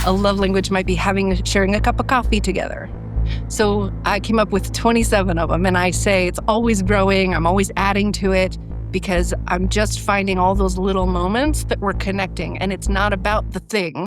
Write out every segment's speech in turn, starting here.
A love language might be sharing a cup of coffee together. So I came up with 27 of them, and I say it's always growing. I'm always adding to it because I'm just finding all those little moments that we're connecting, and it's not about the thing.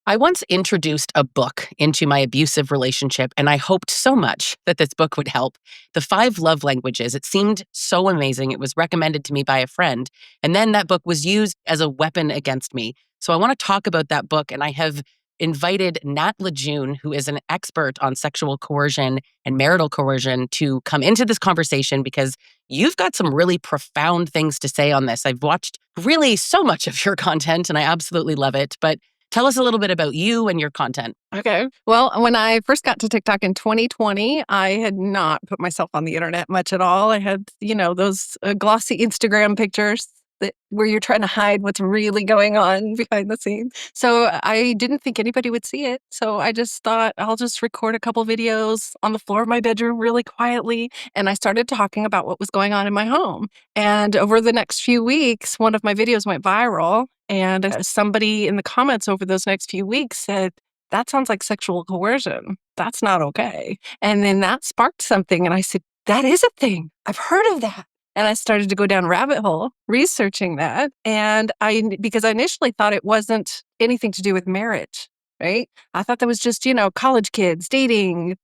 I once introduced a book into my abusive relationship, and I hoped so much that this book would help. The 5 Love Languages. It seemed so amazing. It was recommended to me by a friend. And then that book was used as a weapon against me. So I want to talk about that book, and I have invited Nat LaJune, who is an expert on sexual coercion and marital coercion, to come into this conversation because you've got some really profound things to say on this. I've watched really so much of your content, and I absolutely love it. But tell us a little bit about you and your content. Okay. Well, when I first got to TikTok in 2020, I had not put myself on the internet much at all. I had, those glossy Instagram pictures where you're trying to hide what's really going on behind the scenes. So I didn't think anybody would see it. So I just thought I'll just record a couple videos on the floor of my bedroom really quietly. And I started talking about what was going on in my home. And over the next few weeks, one of my videos went viral. And somebody in the comments over those next few weeks said, that sounds like sexual coercion. That's not okay. And then that sparked something. And I said, that is a thing. I've heard of that. And I started to go down a rabbit hole researching that. And because I initially thought it wasn't anything to do with marriage, right? I thought that was just, college kids dating.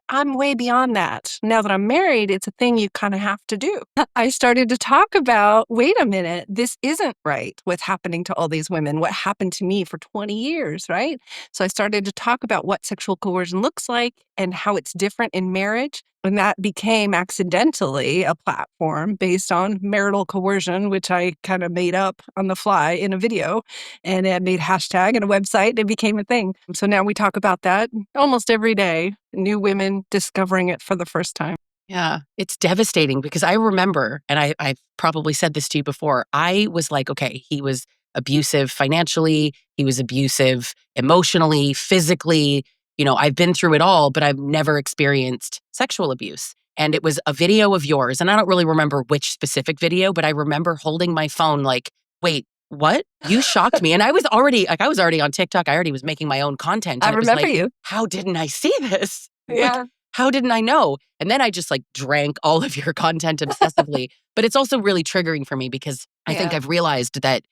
I'm way beyond that. Now that I'm married, it's a thing you kind of have to do. I started to talk about, wait a minute, this isn't right. What's happening to all these women, what happened to me for 20 years, right? So I started to talk about what sexual coercion looks like and how it's different in marriage. And that became accidentally a platform based on marital coercion, which I kind of made up on the fly in a video. And it made hashtag and a website. It became a thing. So now we talk about that almost every day. New women discovering it for the first time. Yeah, it's devastating because I remember, and I've probably said this to you before, I was like, okay, he was abusive financially, he was abusive emotionally, physically. I've been through it all, but I've never experienced sexual abuse. And it was a video of yours, and I don't really remember which specific video, but I remember holding my phone like, wait, what? You shocked me. And I was already on TikTok. I already was making my own content. I remember you. How didn't I see this? Yeah. How didn't I know? And then I just drank all of your content obsessively. But it's also really triggering for me because I think I've realized that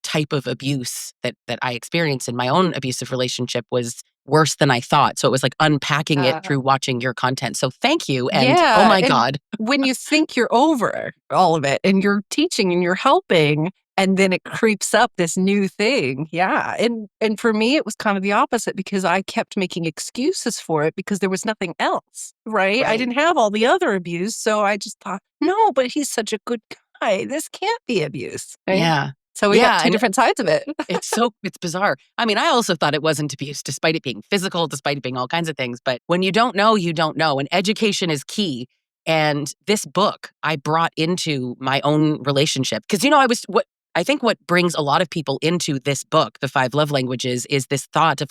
type of abuse that I experienced in my own abusive relationship was worse than I thought. So it was like unpacking it through watching your content. So thank you. And oh my God. When you think you're over all of it and you're teaching and you're helping, and then it creeps up this new thing. Yeah. And for me, it was kind of the opposite because I kept making excuses for it because there was nothing else, right? I didn't have all the other abuse. So I just thought, no, but he's such a good guy. This can't be abuse. Right? Yeah. So we got two different sides of it. It's bizarre. I mean, I also thought it wasn't abuse, despite it being physical, despite it being all kinds of things. But when you don't know, you don't know. And education is key. And this book I brought into my own relationship. Because, I think what brings a lot of people into this book, The 5 Love Languages, is this thought of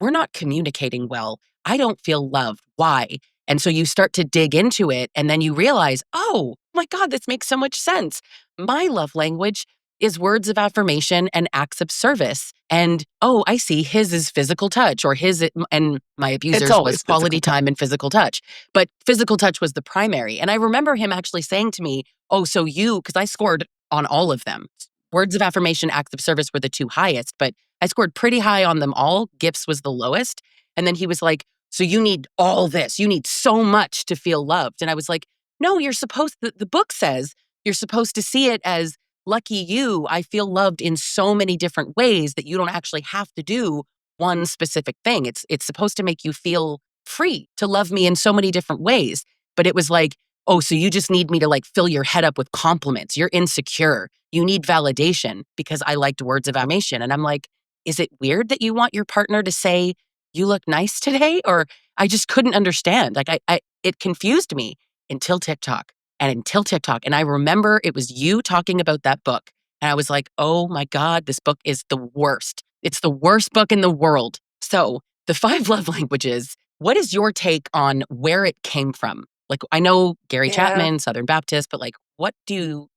we're not communicating well. I don't feel loved. Why? And so you start to dig into it and then you realize, oh my God, this makes so much sense. My love language is words of affirmation and acts of service. And, oh, I see his is physical touch and my abuser's was quality time and physical touch. But physical touch was the primary. And I remember him actually saying to me, oh, so because I scored on all of them. Words of affirmation, acts of service were the 2 highest, but I scored pretty high on them all. Gifts was the lowest. And then he was like, so you need all this. You need so much to feel loved. And I was like, no, the book says you're supposed to see it as lucky you. I feel loved in so many different ways that you don't actually have to do one specific thing. It's supposed to make you feel free to love me in so many different ways. But it was like, oh, so you just need me to fill your head up with compliments. You're insecure. You need validation because I liked words of affirmation. And I'm like, is it weird that you want your partner to say, you look nice today? Or I just couldn't understand. It confused me until TikTok. And I remember it was you talking about that book. And I was like, oh my God, this book is the worst. It's the worst book in the world. So, the five love languages, what is your take on where it came from? Like, I know Gary Yeah. Chapman, Southern Baptist, but like, what do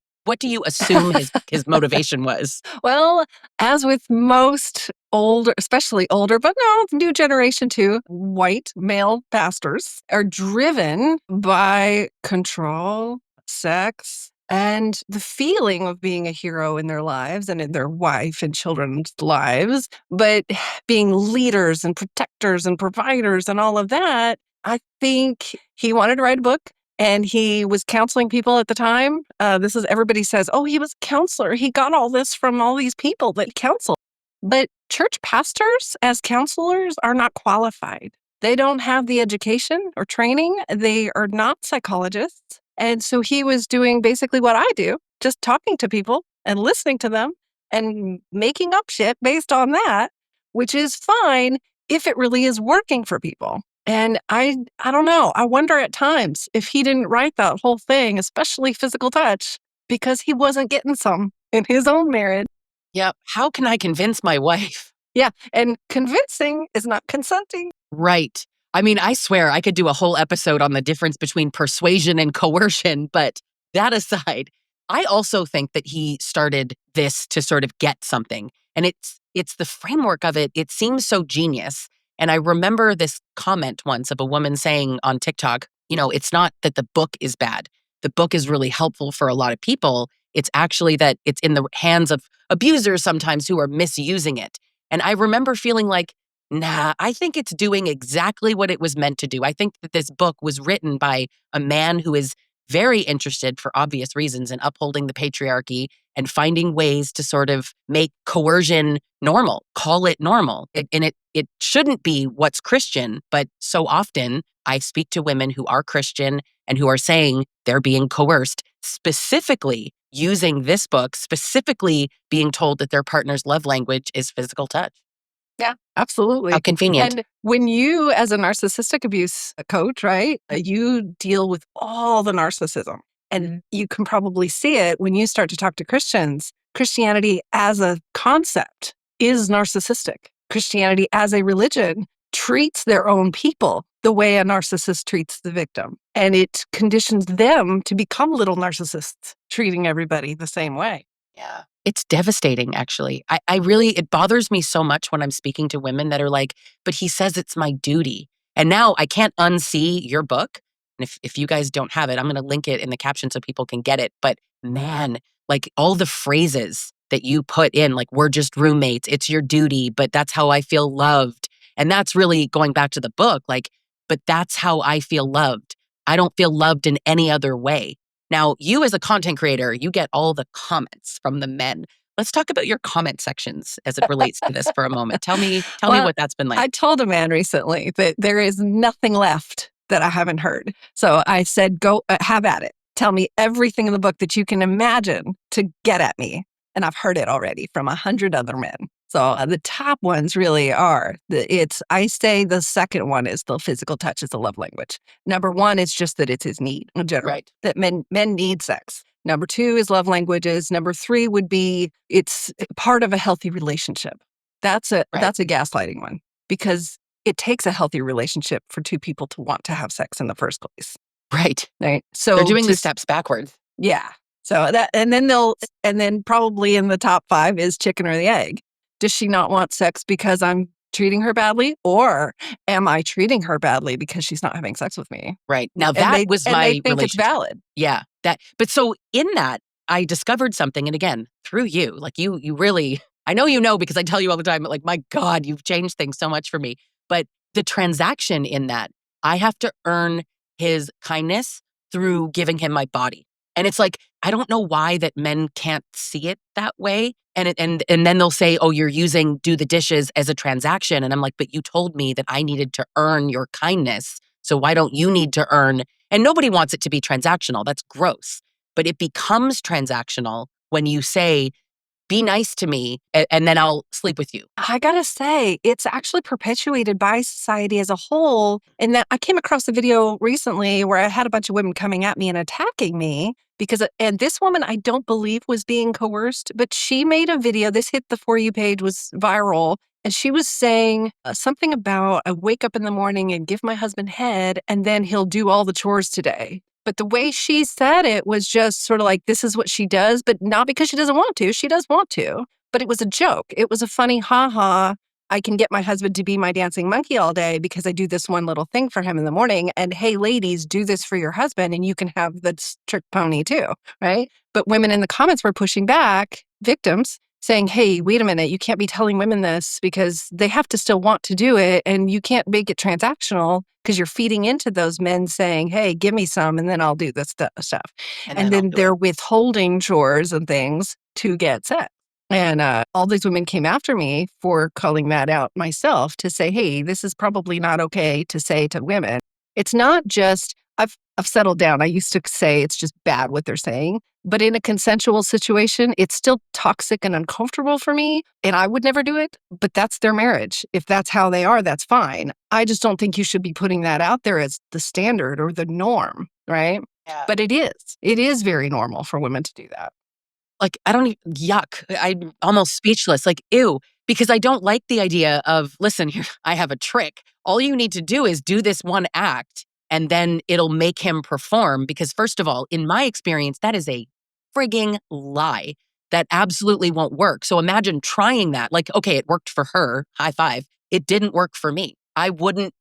you assume his motivation was? Well, as with most older, especially older, but no, new generation too, white male pastors are driven by control, sex, and the feeling of being a hero in their lives and in their wife and children's lives, but being leaders and protectors and providers and all of that. I think he wanted to write a book and he was counseling people at the time. This is everybody says, oh, he was a counselor. He got all this from all these people that counsel. But church pastors as counselors are not qualified. They don't have the education or training. They are not psychologists. And so he was doing basically what I do, just talking to people and listening to them and making up shit based on that, which is fine if it really is working for people. And I don't know. I wonder at times if he didn't write that whole thing, especially physical touch, because he wasn't getting some in his own marriage. Yep. How can I convince my wife? Yeah. And convincing is not consenting. Right. I mean, I swear I could do a whole episode on the difference between persuasion and coercion, but that aside, I also think that he started this to sort of get something. And it's the framework of it. It seems so genius. And I remember this comment once of a woman saying on TikTok, it's not that the book is bad. The book is really helpful for a lot of people. It's actually that it's in the hands of abusers sometimes who are misusing it. And I remember feeling like, nah, I think it's doing exactly what it was meant to do. I think that this book was written by a man who is very interested, for obvious reasons, in upholding the patriarchy and finding ways to sort of make coercion normal, call it normal. And it shouldn't be what's Christian, but so often I speak to women who are Christian and who are saying they're being coerced, specifically using this book, specifically being told that their partner's love language is physical touch. Yeah, How absolutely. convenient. And when you, as a narcissistic abuse coach, right, you deal with all the narcissism. And you can probably see it when you start to talk to Christians. Christianity as a concept is narcissistic. Christianity as a religion treats their own people the way a narcissist treats the victim. And it conditions them to become little narcissists, treating everybody the same way. Yeah. It's devastating, actually. I really, it bothers me so much when I'm speaking to women that are like, but he says it's my duty. And now I can't unsee your book. And if you guys don't have it, I'm going to link it in the caption so people can get it. But man, like all the phrases that you put in, like, we're just roommates, it's your duty, but that's how I feel loved. And that's really going back to the book, like, but that's how I feel loved. I don't feel loved in any other way. Now, you as a content creator, you get all the comments from the men. Let's talk about your comment sections as it relates to this for a moment. Tell me Well, what that's been like. I told a man recently that there is nothing left that I haven't heard. So I said, go have at it. Tell me everything in the book that you can imagine to get at me. And I've heard it already from 100 other men. So the top ones really are, I say the second one is the physical touch is the love language. Number one is just that it's his need in general, Right. that men need sex. Number two is love languages. Number three would be it's part of a healthy relationship. That's a Right. that's a gaslighting one because it takes a healthy relationship for two people to want to have sex in the first place. Right. Right. So They're doing the steps backwards. yeah. So that and then probably in the top five is chicken or the egg. Does she not want sex because I'm treating her badly? Or am I treating her badly because she's not having sex with me? Right. Now And that was they my think it's relationship. valid. Yeah. But so in that, I discovered something. And again, through you, like you really, I know because I tell you all the time, but like, my God, you've changed things so much for me. But the transaction in that, I have to earn his kindness through giving him my body. And it's like, I don't know why that men can't see it that way. And then they'll say, oh, you're using do the dishes as a transaction. And I'm like, but you told me that I needed to earn your kindness. So why don't you need to earn? And nobody wants it to be transactional. That's gross. But it becomes transactional when you say, be nice to me, and then I'll sleep with you. I gotta say, it's actually perpetuated by society as a whole. And that I came across a video recently where I had a bunch of women coming at me and attacking me and this woman I don't believe was being coerced, but she made a video. This hit the For You page, was viral. And she was saying something about, I wake up in the morning and give my husband head, and then he'll do all the chores today. But the way she said it was just sort of like, this is what she does, but not because she doesn't want to. She does want to, but it was a joke. It was a funny, ha. I can get my husband to be my dancing monkey all day because I do this one little thing for him in the morning. And hey, ladies, do this for your husband and you can have the trick pony too, right? But women in the comments were pushing back, victims, saying, hey, wait a minute, you can't be telling women this because they have to still want to do it. And you can't make it transactional because you're feeding into those men saying, hey, give me some and then I'll do this stuff. And then they're withholding chores and things to get sex. And all these women came after me for calling that out myself to say, hey, this is probably not okay to say to women. It's not just, I've settled down. I used to say it's just bad what they're saying. But in a consensual situation, it's still toxic and uncomfortable for me. And I would never do it. But that's their marriage. If that's how they are, that's fine. I just don't think you should be putting that out there as the standard or the norm, right? Yeah. But it is. It is very normal for women to do that. Like, I don't even, yuck. I'm almost speechless. Like, ew. Because I don't like the idea of, listen, here, I have a trick. All you need to do is do this one act and then it'll make him perform. Because first of all, in my experience, that is a frigging lie. That absolutely won't work. So imagine trying that. Like, okay, it worked for her. High five. It didn't work for me. I wouldn't,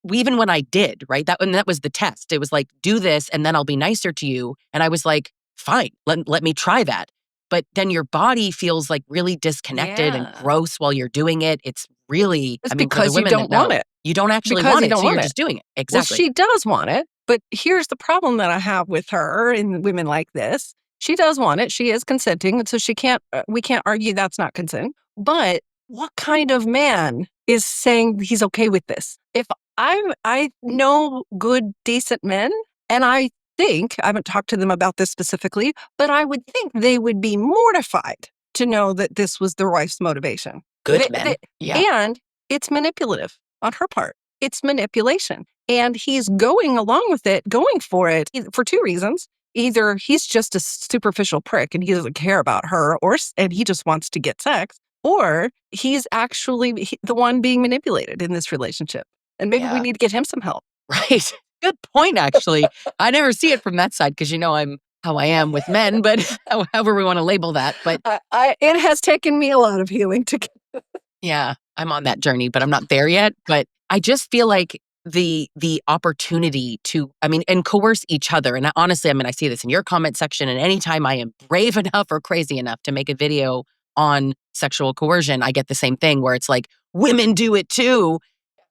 even when I did, right? That was the test. It was like, do this and then I'll be nicer to you. And I was like, fine, let me try that. But then your body feels like really disconnected and gross while you're doing it. It's really, it's for because the women you don't want it. You don't actually because want you it, don't so want you're it. just doing it. Exactly. Well, she does want it, but here's the problem that I have with her and women like this. She does want it. She is consenting, and so she can't. We can't argue that's not consent. But what kind of man is saying he's okay with this? If I know good, decent men, and I think I haven't talked to them about this specifically, but I would think they would be mortified to know that this was the wife's motivation. Good men. Yeah. And it's manipulative on her part. It's manipulation. And he's going along with it, going for it for two reasons. Either he's just a superficial prick and he doesn't care about her, and he just wants to get sex, or he's actually the one being manipulated in this relationship. And maybe we need to get him some help. Right. Good point, actually. I never see it from that side because, I'm how I am with men, but however we want to label that. But it has taken me a lot of healing to get. Yeah, I'm on that journey, but I'm not there yet. But I just feel like the opportunity to, and coerce each other. And honestly, I see this in your comment section, and anytime I am brave enough or crazy enough to make a video on sexual coercion, I get the same thing where it's like, women do it too.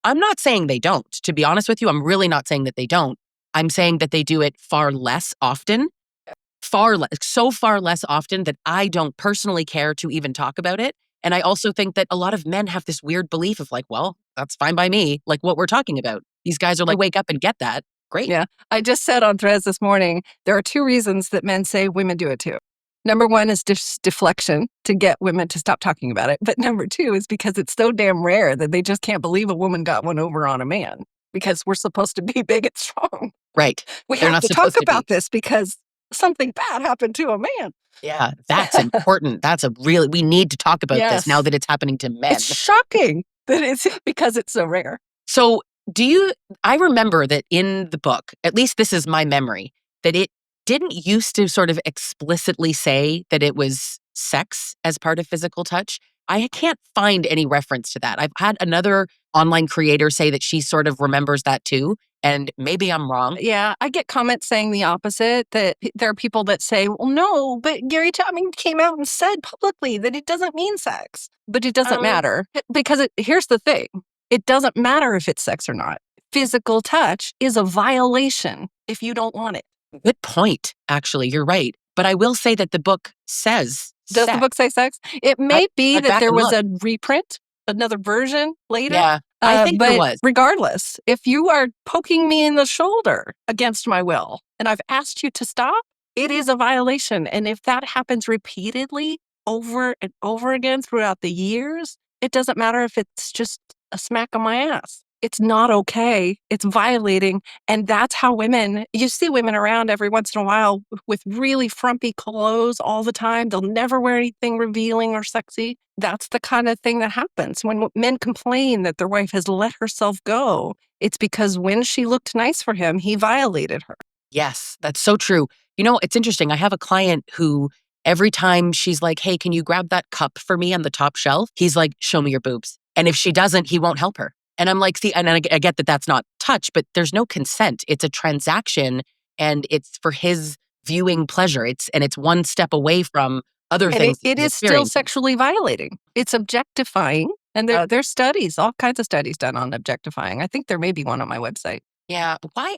I'm not saying they don't. To be honest with you, I'm really not saying that they don't. I'm saying that they do it far less often. So far less often that I don't personally care to even talk about it. And I also think that a lot of men have this weird belief of like, well, that's fine by me. Like what we're talking about. These guys are like, wake up and get that. Great. Yeah. I just said on Threads this morning, there are two reasons that men say women do it too. Number one is deflection to get women to stop talking about it. But number two is because it's so damn rare that they just can't believe a woman got one over on a man because we're supposed to be big and strong. Right. We have to talk about this because something bad happened to a man. Yeah, that's important. We need to talk about this now that it's happening to men. It's shocking that it's because it's so rare. So I remember that in the book, at least this is my memory, that it didn't used to sort of explicitly say that it was sex as part of physical touch. I can't find any reference to that. I've had another online creator say that she sort of remembers that too. And maybe I'm wrong. Yeah, I get comments saying the opposite, that there are people that say, well, no, but Gary Chapman came out and said publicly that it doesn't mean sex. But it doesn't matter because here's the thing. It doesn't matter if it's sex or not. Physical touch is a violation if you don't want it. Good point, actually. You're right. But I will say that the book says Does sex. the book say sex? It may be that there was a reprint, another version later. Yeah, I think there was. Regardless, if you are poking me in the shoulder against my will and I've asked you to stop, it is a violation. And if that happens repeatedly over and over again throughout the years, it doesn't matter if it's just a smack on my ass. It's not okay. It's violating. And that's how you see women around every once in a while with really frumpy clothes all the time. They'll never wear anything revealing or sexy. That's the kind of thing that happens when men complain that their wife has let herself go. It's because when she looked nice for him, he violated her. Yes, that's so true. You know, it's interesting. I have a client who every time she's like, hey, can you grab that cup for me on the top shelf? He's like, show me your boobs. And if she doesn't, he won't help her. And I'm like, see, and I get that that's not touch, but there's no consent. It's a transaction and it's for his viewing pleasure. It's one step away from other And things it he's is still experiencing. sexually violating. It's objectifying. And there's studies, all kinds of studies done on objectifying. I think there may be one on my website. Yeah. Why?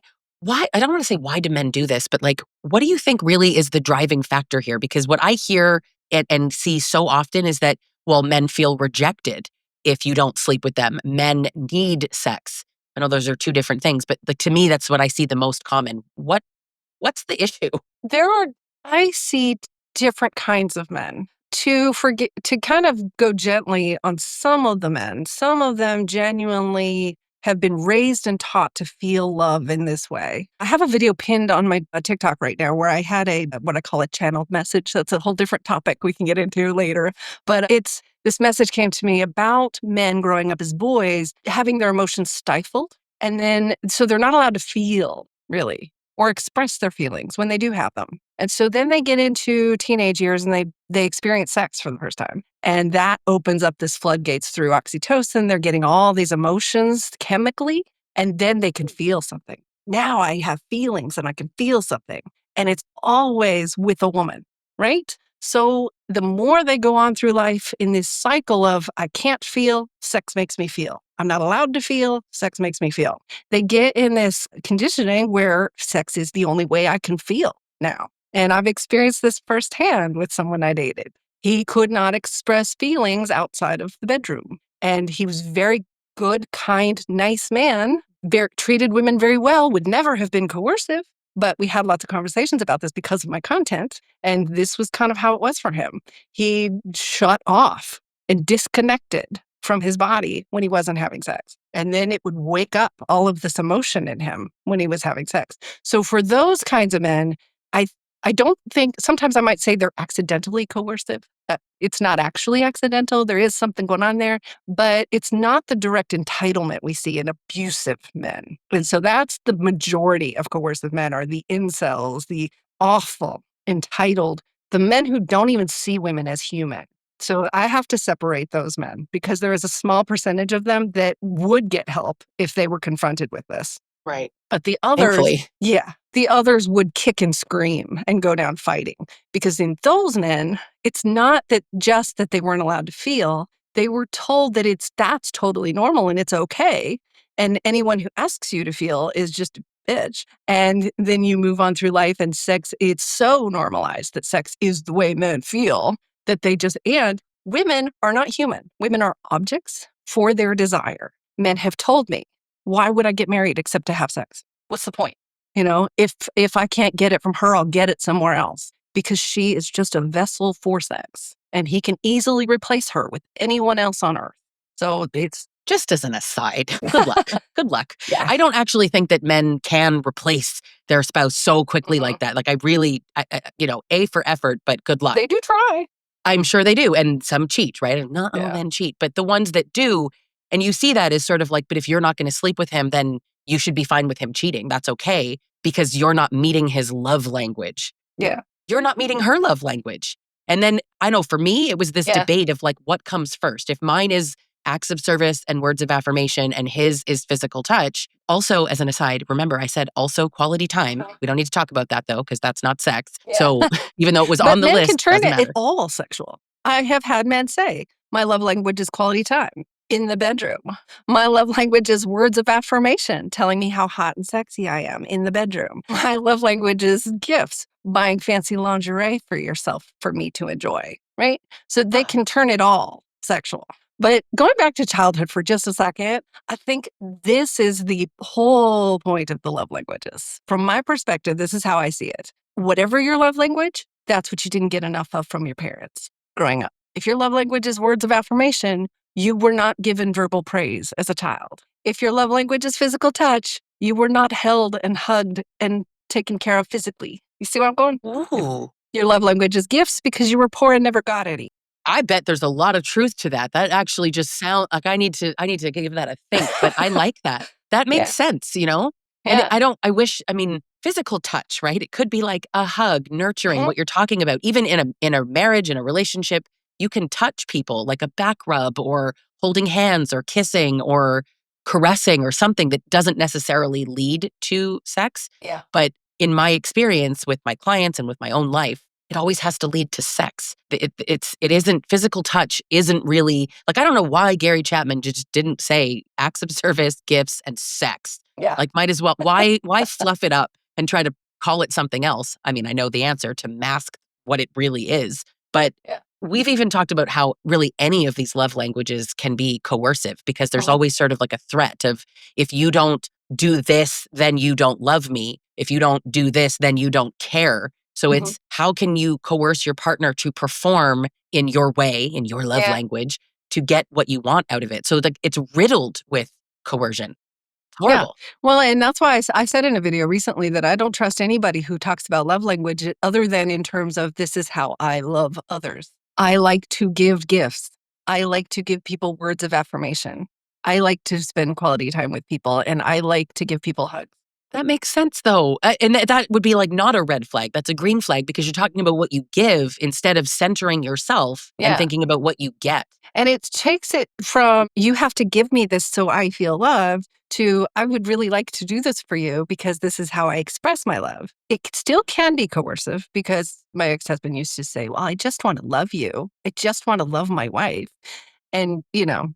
I don't want to say why do men do this, but like, what do you think really is the driving factor here? Because what I hear and see so often is that, well, men feel rejected if you don't sleep with them. Men need sex. I know those are two different things, but like, to me, that's what I see the most common. What's the issue? I see different kinds of men. To kind of go gently on some of the men, some of them genuinely have been raised and taught to feel love in this way. I have a video pinned on my TikTok right now where I had what I call a channeled message. That's a whole different topic we can get into later. But this message came to me about men growing up as boys, having their emotions stifled. And then, so they're not allowed to feel really or express their feelings when they do have them. And so then they get into teenage years and they experience sex for the first time. And that opens up this floodgates through oxytocin. They're getting all these emotions chemically, and then they can feel something. Now I have feelings and I can feel something. And it's always with a woman, right? So the more they go on through life in this cycle of, I can't feel, sex makes me feel. I'm not allowed to feel, sex makes me feel. They get in this conditioning where sex is the only way I can feel now. And I've experienced this firsthand with someone I dated. He could not express feelings outside of the bedroom. And he was very good, kind, nice man, treated women very well, would never have been coercive. But we had lots of conversations about this because of my content. And this was kind of how it was for him. He shut off and disconnected from his body when he wasn't having sex. And then it would wake up all of this emotion in him when he was having sex. So for those kinds of men, I don't think, sometimes I might say they're accidentally coercive. It's not actually accidental. There is something going on there, but it's not the direct entitlement we see in abusive men. And so that's the majority of coercive men are the incels, the awful, entitled, the men who don't even see women as human. So I have to separate those men because there is a small percentage of them that would get help if they were confronted with this. Right. But the others, the others would kick and scream and go down fighting. Because in those men, it's not that just that they weren't allowed to feel. They were told that that's totally normal and it's okay. And anyone who asks you to feel is just a bitch. And then you move on through life and sex, it's so normalized that sex is the way men feel that and women are not human. Women are objects for their desire. Men have told me, why would I get married except to have sex? What's the point? You know, if I can't get it from her, I'll get it somewhere else because she is just a vessel for sex and he can easily replace her with anyone else on earth. So it's Just as an aside, good luck. Good luck. Yeah. I don't actually think that men can replace their spouse so quickly like that. Like I really, A for effort, but good luck. They do try. I'm sure they do. And some cheat, right? And not all Yeah. men cheat, but the ones that do, and you see that as sort of like, but if you're not going to sleep with him, then you should be fine with him cheating. That's okay because you're not meeting his love language. Yeah. You're not meeting her love language. And then I know for me, it was this debate of like, what comes first? If mine is acts of service and words of affirmation and his is physical touch. Also, as an aside, remember I said also quality time. We don't need to talk about that though, because that's not sex. Yeah. So even though it was on the men list, can turn doesn't it matter. at all sexual. I have had men say, my love language is quality time in the bedroom. My love language is words of affirmation, telling me how hot and sexy I am in the bedroom. My love language is gifts, buying fancy lingerie for yourself for me to enjoy, right? So they can turn it all sexual. But going back to childhood for just a second, I think this is the whole point of the love languages. From my perspective, this is how I see it. Whatever your love language, that's what you didn't get enough of from your parents growing up. If your love language is words of affirmation, you were not given verbal praise as a child. If your love language is physical touch, you were not held and hugged and taken care of physically. You see where I'm going? Ooh. Your love language is gifts because you were poor and never got any. I bet there's a lot of truth to that. That actually just sound like I need to give that a think, but I like that. That makes Yeah. sense, you know? And Yeah. I mean, physical touch, right? It could be like a hug, nurturing, Mhm. what you're talking about. Even in a marriage, in a relationship, you can touch people like a back rub or holding hands or kissing or caressing or something that doesn't necessarily lead to sex. Yeah. But in my experience with my clients and with my own life, it always has to lead to sex. It isn't physical touch isn't really like I don't know why Gary Chapman just didn't say acts of service, gifts, and sex. Yeah. Like might as well why fluff it up and try to call it something else? I mean, I know the answer to mask what it really is, but Yeah. we've even talked about how really any of these love languages can be coercive because there's Mhm. always sort of like a threat of if you don't do this, then you don't love me. If you don't do this, then you don't care. So Mhm. it's how can you coerce your partner to perform in your way, in your love Yeah. language, to get what you want out of it? So it's riddled with coercion. Yeah. Horrible. Well, and that's why I said in a video recently that I don't trust anybody who talks about love language other than in terms of this is how I love others. I like to give gifts. I like to give people words of affirmation. I like to spend quality time with people and I like to give people hugs. That makes sense though. And that would be like not a red flag. That's a green flag because you're talking about what you give instead of centering yourself and Yeah. thinking about what you get. And it takes it from you have to give me this so I feel loved to I would really like to do this for you because this is how I express my love. Still can be coercive because my ex-husband used to say, "Well, I just want to love you. I just want to love my wife." And,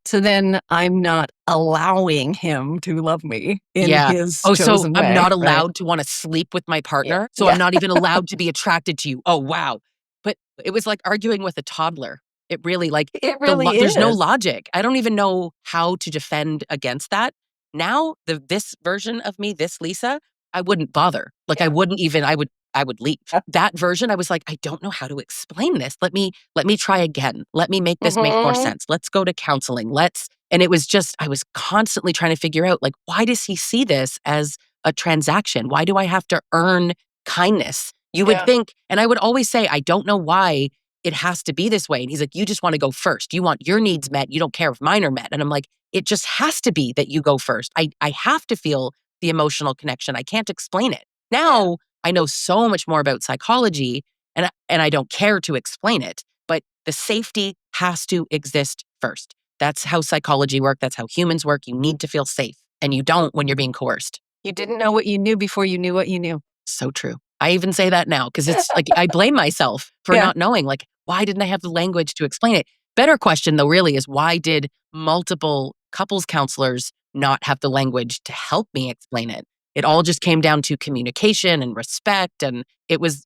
so then I'm not allowing him to love me in Yeah. his Oh, so chosen I'm way, not right? allowed to wanna sleep with my Yeah. partner? So I'm Yeah. not even allowed to be attracted to you? Oh, wow. But it was like arguing with a toddler. It really like, It really there's no is. logic. I don't even know how to defend against that. Now, this version of me, this Lisa, I wouldn't bother. Like, I Yeah. wouldn't even I would leave. That version, I was like, "I don't know how to explain this. Let me try again. Let me make this make more Mhm. sense. Let's go to counseling. Let's." And it was just I was constantly trying to figure out, like, why does he see this as a transaction? Why do I have to earn kindness? You would Yeah. think and I would always say, "I don't know why it has to be this way." And he's like, "You just wanna go first. You want your needs met. You don't care if mine are met." And I'm like, "It just has to be that you go first. I have to feel the emotional connection. I can't explain it." Yeah. Now, I know so much more about psychology, and I don't care to explain it, but the safety has to exist first. That's how psychology works. That's how humans work. You need to feel safe, and you don't when you're being coerced. You didn't know what you knew before you knew what you knew. So true. I even say that now because it's like I blame myself for Yeah. not knowing. Like, why didn't I have the language to explain it? Better question, though, really is why did multiple couples counselors not have the language to help me explain it? It all just came down to communication and respect. And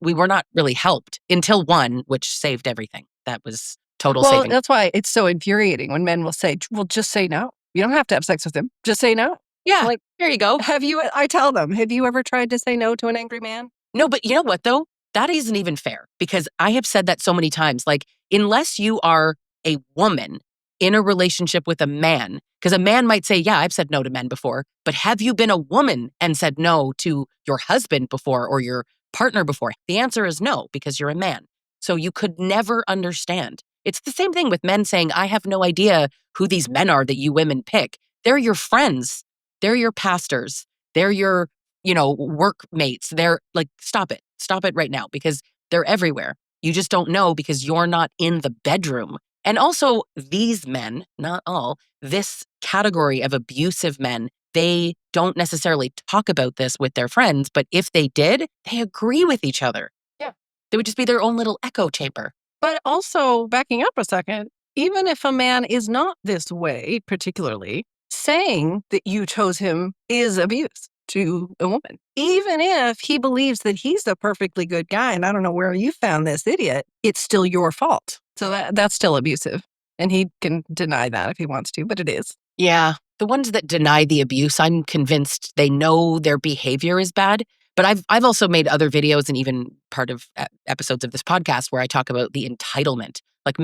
we were not really helped until one, which saved everything. That was total Well, saving. that's why it's so infuriating when men will say, "Well, just say no. You don't have to have sex with him. Just say no." Yeah, Like, there you go. I tell them, "Have you ever tried to say no to an angry man?" No, but you know what though? That isn't even fair because I have said that so many times. Like, unless you are a woman in a relationship with a man, because a man might say, yeah, I've said no to men before, but have you been a woman and said no to your husband before or your partner before? The answer is no, because you're a man. So you could never understand. It's the same thing with men saying, I have no idea who these men are that you women pick. They're your friends, they're your pastors, they're your workmates. They're like, stop it. Stop it right now because they're everywhere. You just don't know because you're not in the bedroom. And also, these men, not all, this category of abusive men, they don't necessarily talk about this with their friends, but if they did, they agree with each other. Yeah. They would just be their own little echo chamber. But also, backing up a second, even if a man is not this way, particularly, saying that you chose him is abuse to a woman. Even if he believes that he's a perfectly good guy, and I don't know where you found this idiot, it's still your fault. So that's still abusive. And he can deny that if he wants to, but it is. Yeah. The ones that deny the abuse, I'm convinced they know their behavior is bad. But I've also made other videos and even part of episodes of this podcast where I talk about the entitlement. Like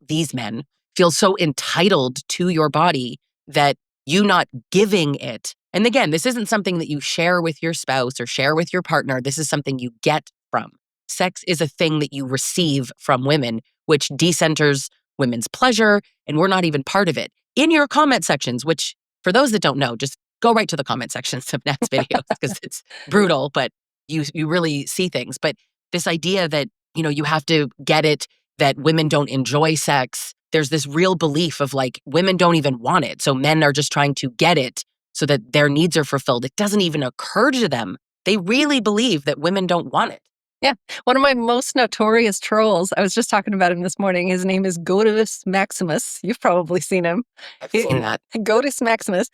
these men feel so entitled to your body that you not giving it. And again, this isn't something that you share with your spouse or share with your partner. This is something you get from. Sex is a thing that you receive from women, which decenters women's pleasure, and we're not even part of it. In your comment sections, which for those that don't know, just go right to the comment sections of Nat's videos because it's brutal, but you really see things. But this idea that, you have to get it, that women don't enjoy sex. There's this real belief of like women don't even want it. So men are just trying to get it so that their needs are fulfilled. It doesn't even occur to them. They really believe that women don't want it. Yeah. One of my most notorious trolls, I was just talking about him this morning. His name is Godus Maximus. You've probably seen him. I've seen that. Godus Maximus.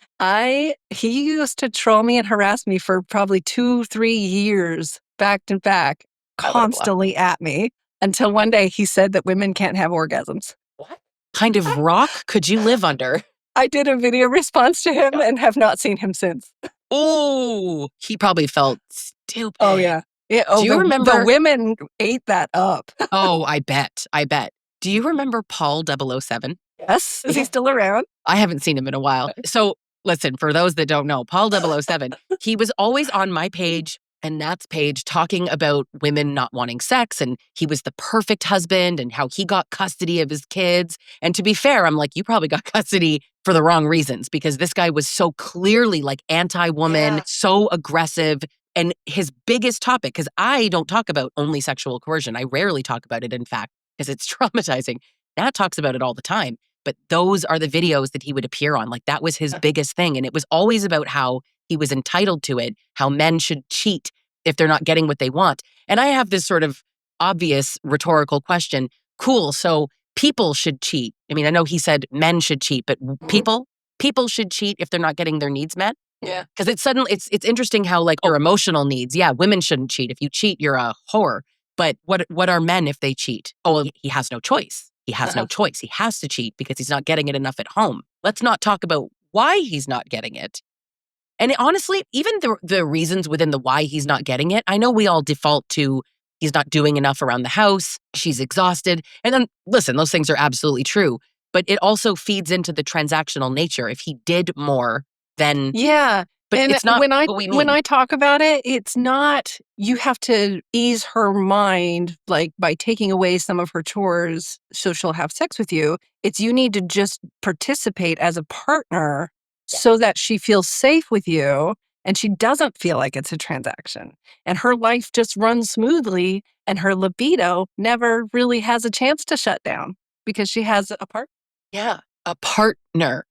He used to troll me and harass me for probably 2-3 years back to back, constantly at me, until one day he said that women can't have orgasms. What kind of rock could you live under? I did a video response to him and have not seen him since. Oh, he probably felt stupid. Oh, yeah. Yeah. Oh, do you remember? The women ate that up. Oh, I bet. Do you remember Paul 007? Yes. Is he still around? I haven't seen him in a while. So listen, for those that don't know, Paul 007, he was always on my page and Nat's page talking about women not wanting sex, and he was the perfect husband and how he got custody of his kids. And to be fair, I'm like, you probably got custody for the wrong reasons because this guy was so clearly like anti-woman, so aggressive. And his biggest topic, because I don't talk about only sexual coercion. I rarely talk about it, in fact, because it's traumatizing. Nat talks about it all the time. But those are the videos that he would appear on. Like that was his biggest thing. And it was always about how he was entitled to it, how men should cheat if they're not getting what they want. And I have this sort of obvious rhetorical question. Cool, so people should cheat. I mean, I know he said men should cheat, but people should cheat if they're not getting their needs met. Yeah. Because it's interesting how like your emotional needs, women shouldn't cheat. If you cheat, you're a whore. But what are men if they cheat? Oh, well, he has no choice. He has no choice. He has to cheat because he's not getting it enough at home. Let's not talk about why he's not getting it. And honestly, even the reasons within the why he's not getting it, I know we all default to he's not doing enough around the house, she's exhausted. And then listen, those things are absolutely true. But it also feeds into the transactional nature. If he did more, then but and it's not when what we mean. When I talk about it, it's not you have to ease her mind like by taking away some of her chores so she'll have sex with you. It's you need to just participate as a partner so that she feels safe with you and she doesn't feel like it's a transaction. And her life just runs smoothly and her libido never really has a chance to shut down because she has a partner. Yeah, a partner.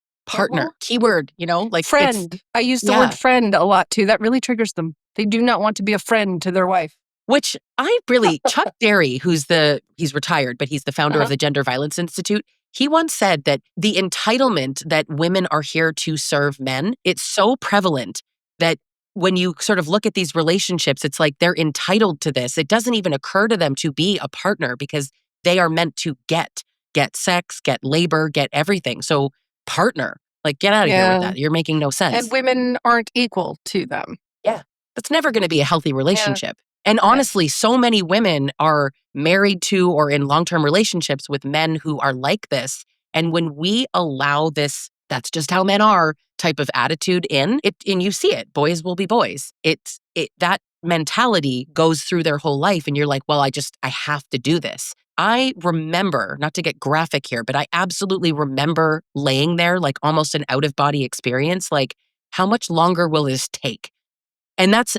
Keyword, like friend. I use the word friend a lot too. That really triggers them. They do not want to be a friend to their wife. Which I really, Chuck Derry, he's retired, but he's the founder of the Gender Violence Institute. He once said that the entitlement that women are here to serve men, it's so prevalent that when you sort of look at these relationships, it's like they're entitled to this. It doesn't even occur to them to be a partner because they are meant to get sex, get labor, get everything. So partner, like get out of here with that. You're making no sense. And women aren't equal to them. Yeah. That's never going to be a healthy relationship. And honestly, so many women are married to or in long-term relationships with men who are like this. And when we allow this, that's just how men are type of attitude and you see it, boys will be boys. That mentality goes through their whole life. And you're like, well, I have to do this. I remember, not to get graphic here, but I absolutely remember laying there like almost an out-of-body experience. Like, how much longer will this take? And that's,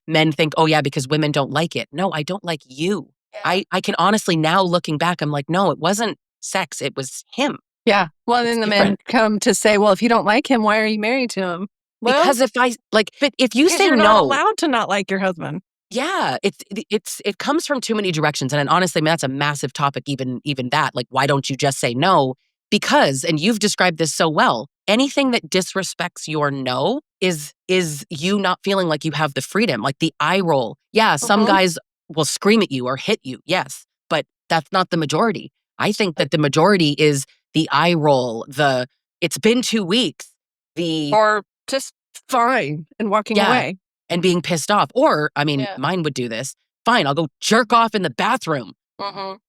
men think, oh yeah, because women don't like it. No, I don't like you. Yeah. I can honestly now looking back, I'm like, no, it wasn't sex. It was him. Yeah. Well, then the men come to say, well, if you don't like him, why are you married to him? Well, because if you say you're no, not allowed to not like your husband. Yeah, it comes from too many directions. And honestly, that's a massive topic, even that. Like, why don't you just say no? Because, and you've described this so well, anything that disrespects your no is you not feeling like you have the freedom, like the eye roll. Yeah, some guys will scream at you or hit you, yes, but that's not the majority. I think that the majority is the eye roll, it's been 2 weeks, or just fine and walking away. And being pissed off. Or, mine would do this. Fine, I'll go jerk off in the bathroom. And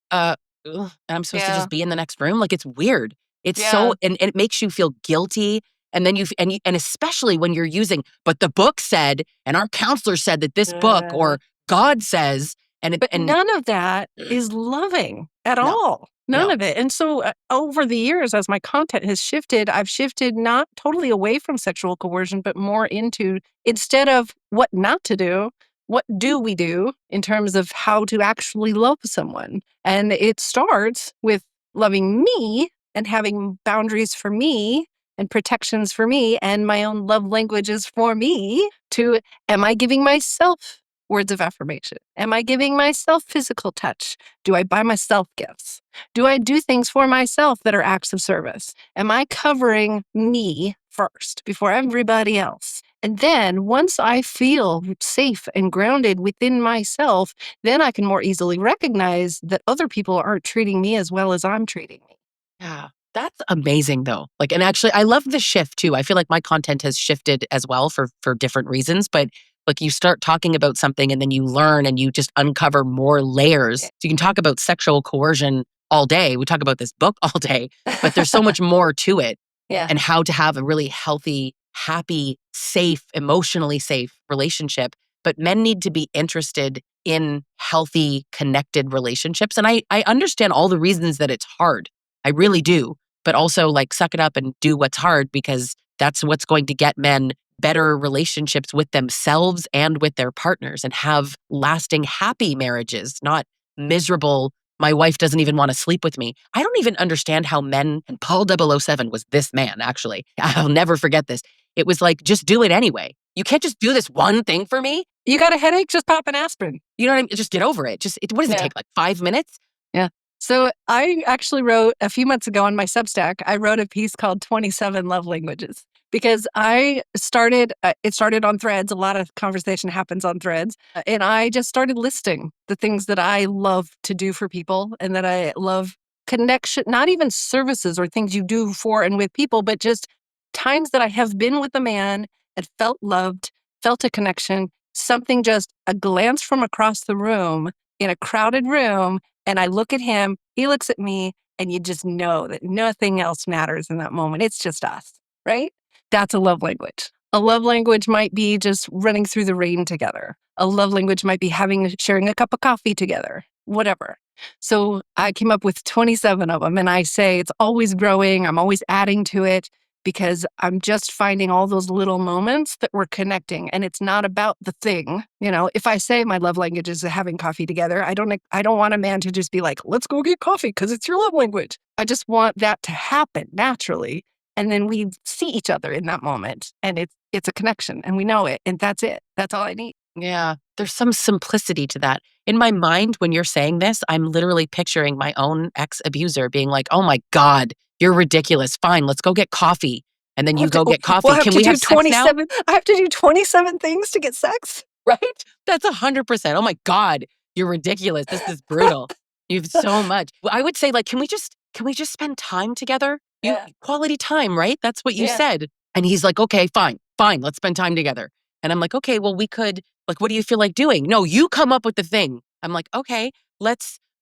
I'm supposed to just be in the next room? Like, it's weird. It's Yeah. and it makes you feel guilty. And then and especially when you're using, but the book said, and our counselor said that this book, or God says, But and none of that is loving at no, all. None no. of it. And so over the years, as my content has shifted, I've shifted not totally away from sexual coercion, but more into, instead of what not to do, what do we do in terms of how to actually love someone? And it starts with loving me and having boundaries for me and protections for me and my own love languages for me. To, am I giving myself words of affirmation? Am I giving myself physical touch? Do I buy myself gifts? Do I do things for myself that are acts of service? Am I covering me first before everybody else? And then once I feel safe and grounded within myself, then I can more easily recognize that other people aren't treating me as well as I'm treating me. Yeah. That's amazing though. Like, and actually I love the shift too. I feel like my content has shifted as well for different reasons, but like you start talking about something and then you learn and you just uncover more layers. So you can talk about sexual coercion all day. We talk about this book all day, but there's so much more to it. Yeah. And how to have a really healthy, happy, safe, emotionally safe relationship. But men need to be interested in healthy, connected relationships. And I understand all the reasons that it's hard. I really do. But also, like, suck it up and do what's hard, because that's what's going to get men better relationships with themselves and with their partners, and have lasting, happy marriages, not miserable. My wife doesn't even want to sleep with me. I don't even understand how men, and Paul 007 was this man, actually. I'll never forget this. It was like, just do it anyway. You can't just do this one thing for me. You got a headache? Just pop an aspirin. You know what I mean? Just get over it. What does it take? Like 5 minutes? Yeah. So I actually wrote a few months ago on my Substack, I wrote a piece called 27 Love Languages, because it started on Threads. A lot of conversation happens on Threads. And I just started listing the things that I love to do for people and that I love connection, not even services or things you do for and with people, but just times that I have been with a man and felt loved, felt a connection, something, just a glance from across the room in a crowded room. And I look at him, he looks at me, and you just know that nothing else matters in that moment. It's just us, right? That's a love language. A love language might be just running through the rain together. A love language might be sharing a cup of coffee together, whatever. So I came up with 27 of them, and I say it's always growing. I'm always adding to it, because I'm just finding all those little moments that we're connecting. And it's not about the thing. If I say my love language is having coffee together, I don't want a man to just be like, let's go get coffee because it's your love language. I just want that to happen naturally. And then we see each other in that moment, and it's a connection, and we know it. And that's it. That's all I need. Yeah, there's some simplicity to that. In my mind, when you're saying this, I'm literally picturing my own ex-abuser being like, oh my God, you're ridiculous. Fine, let's go get coffee. And then you go get coffee. Can we have sex now? I have to do 27 things to get sex. Right? That's 100%. Oh my God, you're ridiculous. This is brutal. You have so much. I would say, like, can we just spend time together? Yeah. Quality time, right? That's what you Yeah. said. And he's like, okay, fine, let's spend time together. And I'm like, okay, well, we could, like, what do you feel like doing? No, you come up with the thing. I'm like, okay,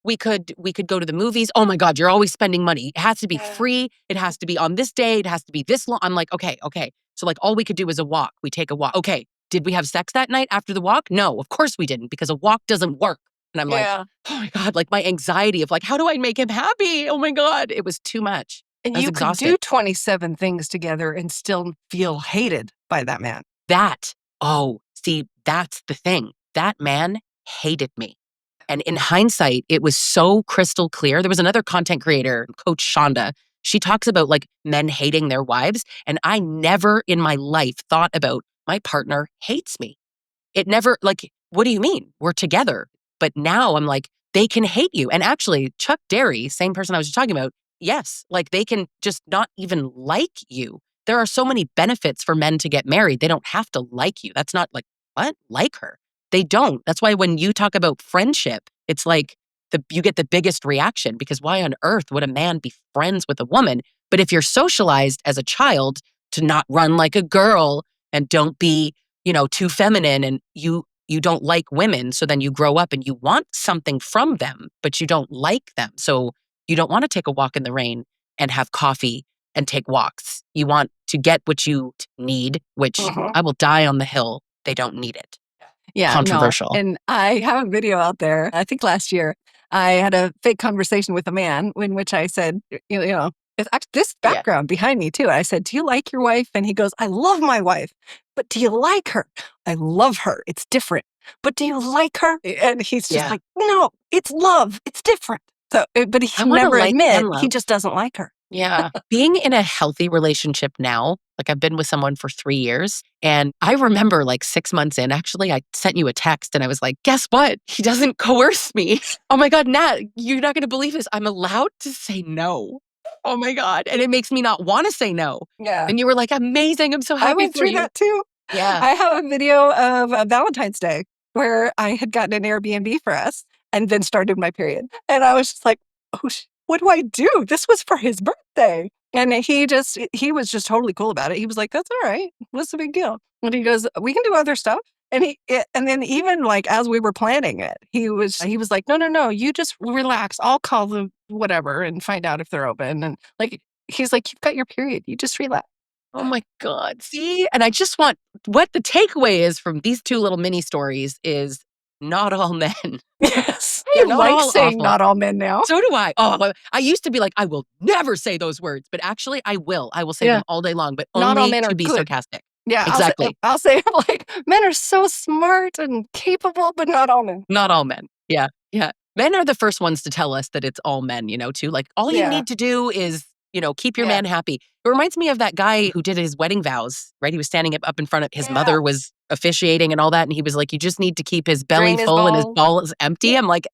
we could go to the movies. Oh my God, you're always spending money. It has to be free. It has to be on this day. It has to be this long. I'm like, okay. So, like, all we could do is a walk. We take a walk. Okay. Did we have sex that night after the walk? No, of course we didn't, because a walk doesn't work. And I'm like, oh my God, like, my anxiety of, like, how do I make him happy? Oh my God, it was too much. And I was you could exhausted. do 27 things together and still feel hated by that man. See, that's the thing. That man hated me. And in hindsight, it was so crystal clear. There was another content creator, Coach Shonda. She talks about, like, men hating their wives. And I never in my life thought about, my partner hates me. It never, like, what do you mean? We're together. But now I'm like, they can hate you. And actually, Chuck Derry, same person I was just talking about, yes, like, they can just not even like you. There are so many benefits for men to get married. They don't have to like you. That's not like, what? Like her? They don't. That's why when you talk about friendship, it's like you get the biggest reaction, because why on earth would a man be friends with a woman? But if you're socialized as a child to not run like a girl and don't be, too feminine, and you don't like women, so then you grow up and you want something from them, but you don't like them. So you don't want to take a walk in the rain. and have coffee and take walks. You want to get what you need, which I will die on the hill. They don't need it. Yeah, Controversial. no. And I have a video out there. I think last year I had a fake conversation with a man in which I said, it's actually this background behind me too. I said, "Do you like your wife?" And he goes, "I love my wife, but do you like her?" "I love her. It's different. But do you like her?" And he's just like, "No, it's love. It's different." So, but he I can wanna never like admit and love. he just doesn't like her. Yeah. Being in a healthy relationship now, like I've been with someone for 3 years, and I remember like 6 months in, actually, I sent you a text and I was like, "Guess what? He doesn't coerce me." Oh my God, Nat, you're not gonna believe this. I'm allowed to say no. Oh my God. And it makes me not wanna say no. Yeah. And you were like, "Amazing. I'm so I happy went for through you." that too. Yeah. I have a video of Valentine's Day where I had gotten an Airbnb for us and then started my period. And I was just like, "Oh, what do I do? This was for his birthday." And he was just totally cool about it. He was like, "That's all right. What's the big deal?" And he goes, "We can do other stuff." And then even like as we were planning it, he was like, "No, no, no, you just relax. I'll call them whatever and find out if they're open." And like, he's like, "You've got your period. You just relax." Oh my God. See? And I just want what the takeaway is from these 2 little mini stories is not all men. Yes. They're I not like all saying awful. not all men now. So do I. Oh, I used to be like, I will never say those words, but actually I will. I will say them all day long, but Not all only men to are be good. sarcastic. Yeah, Exactly. I'll say like, men are so smart and capable, but not all men. Not all men. Yeah. Yeah. Men are the first ones to tell us that it's all men, too. Like, all you need to do is, keep your man happy. It reminds me of that guy who did his wedding vows, right? He was standing up in front of his mother was officiating and all that. And he was like, you just need to keep his belly Drain his full and his balls. balls empty. I'm like,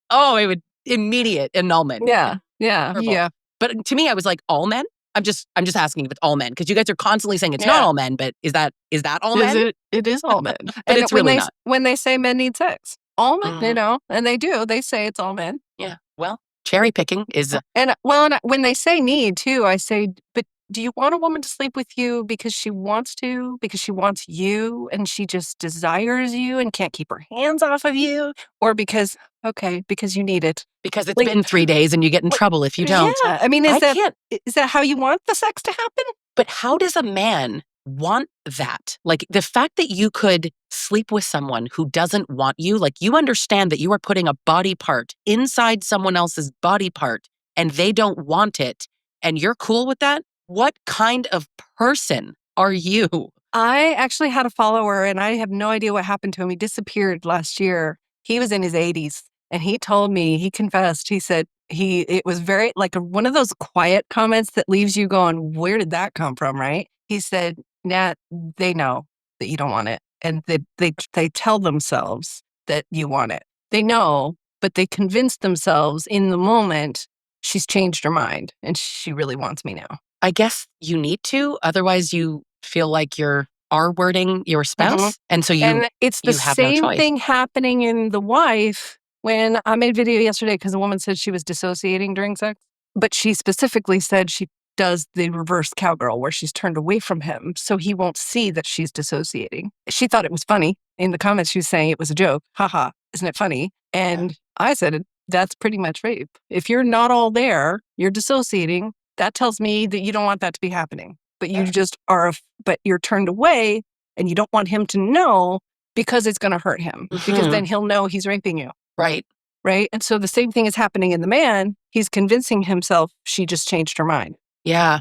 oh, it would immediate annulment. Yeah. Terrible. Yeah. But to me, I was like, all men? I'm just asking if it's all men, because you guys are constantly saying it's not all men, but is that all men? It is all men. But And it's really not. when they say men need sex, all men, Mhm. and they do, they say it's all men. Yeah. Well, cherry picking is And when they say need too, I say, but do you want a woman to sleep with you because she wants to, because she wants you and she just desires you and can't keep her hands off of you? Or because you need it? because it's Like, been 3 days and you get in trouble if you don't. yeah. I mean, I can't. is that how you want the sex to happen? But how does a man want that? Like, the fact that you could sleep with someone who doesn't want you, like, you understand that you are putting a body part inside someone else's body part and they don't want it, and you're cool with that? What kind of person are you? I actually had a follower and I have no idea what happened to him. He disappeared last year. He was in his 80s and he told me, he confessed, he said it was very like one of those quiet comments that leaves you going, where did that come from, right? He said, "Nat, they know that you don't want it. And they tell themselves that you want it. They know, but they convince themselves in the moment she's changed her mind and she really wants me now." I guess you need to, otherwise you feel like you're R-wording your spouse, and so And it's the you have no same choice. thing happening in the wife when I made a video yesterday because a woman said she was dissociating during sex, but she specifically said she does the reverse cowgirl where she's turned away from him so he won't see that she's dissociating. She thought it was funny. In the comments, she was saying it was a joke. Haha, isn't it funny? And I said, that's pretty much rape. If you're not all there, you're dissociating. That tells me that you don't want that to be happening. But you just are, but you're turned away and you don't want him to know because it's going to hurt him because then he'll know he's raping you. Right. Right. And so the same thing is happening in the man. He's convincing himself she just changed her mind. Yeah.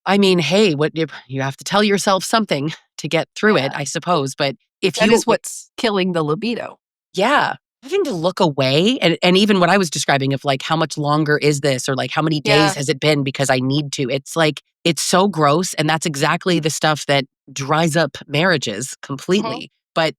Hey, what you have to tell yourself something to get through it, I suppose. But if That is what's killing the libido. yeah, having to look away, and even what I was describing of like, how much longer is this, or like, how many days has it been because I need to? It's like, it's so gross. And that's exactly the stuff that dries up marriages completely. But,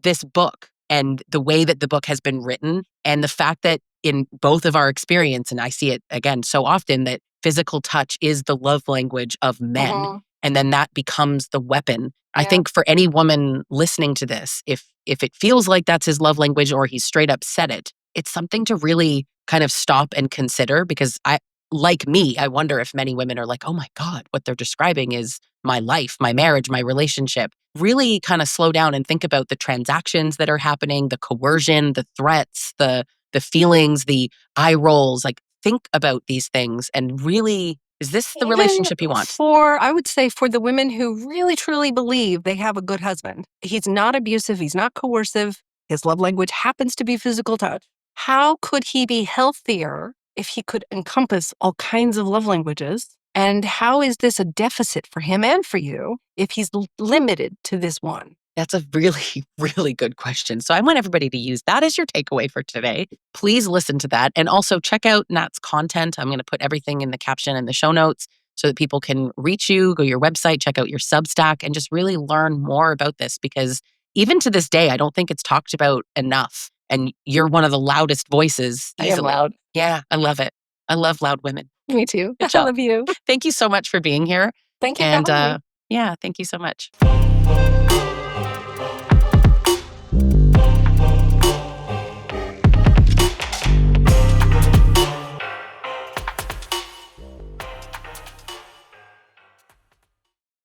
this book and the way that the book has been written, and the fact that in both of our experience, and I see it again so often, that physical touch is the love language of men. And then that becomes the weapon. I think for any woman listening to this, if it feels like that's his love language or he's straight up said it, it's something to really kind of stop and consider, because like me, I wonder if many women are like, oh my God, what they're describing is my life, my marriage, my relationship. Really kind of slow down and think about the transactions that are happening, the coercion, the threats, the feelings, the eye rolls. Like, think about these things and really, is this the Even relationship you want? I would say for the women who really truly believe they have a good husband, he's not abusive, he's not coercive, his love language happens to be physical touch. How could he be healthier if he could encompass all kinds of love languages? And how is this a deficit for him and for you if he's limited to this one? That's a really, really good question. So I want everybody to use that as your takeaway for today. Please listen to that. And also check out Nat's content. I'm going to put everything in the caption and the show notes so that people can reach you, go to your website, check out your Substack, and just really learn more about this. Because even to this day, I don't think it's talked about enough. And you're one of the loudest voices I am easily. loud. Yeah, I love it. I love loud women. Me too. Good I job. love you. Thank you so much for being here. Thank you for And having me. yeah, thank you so much.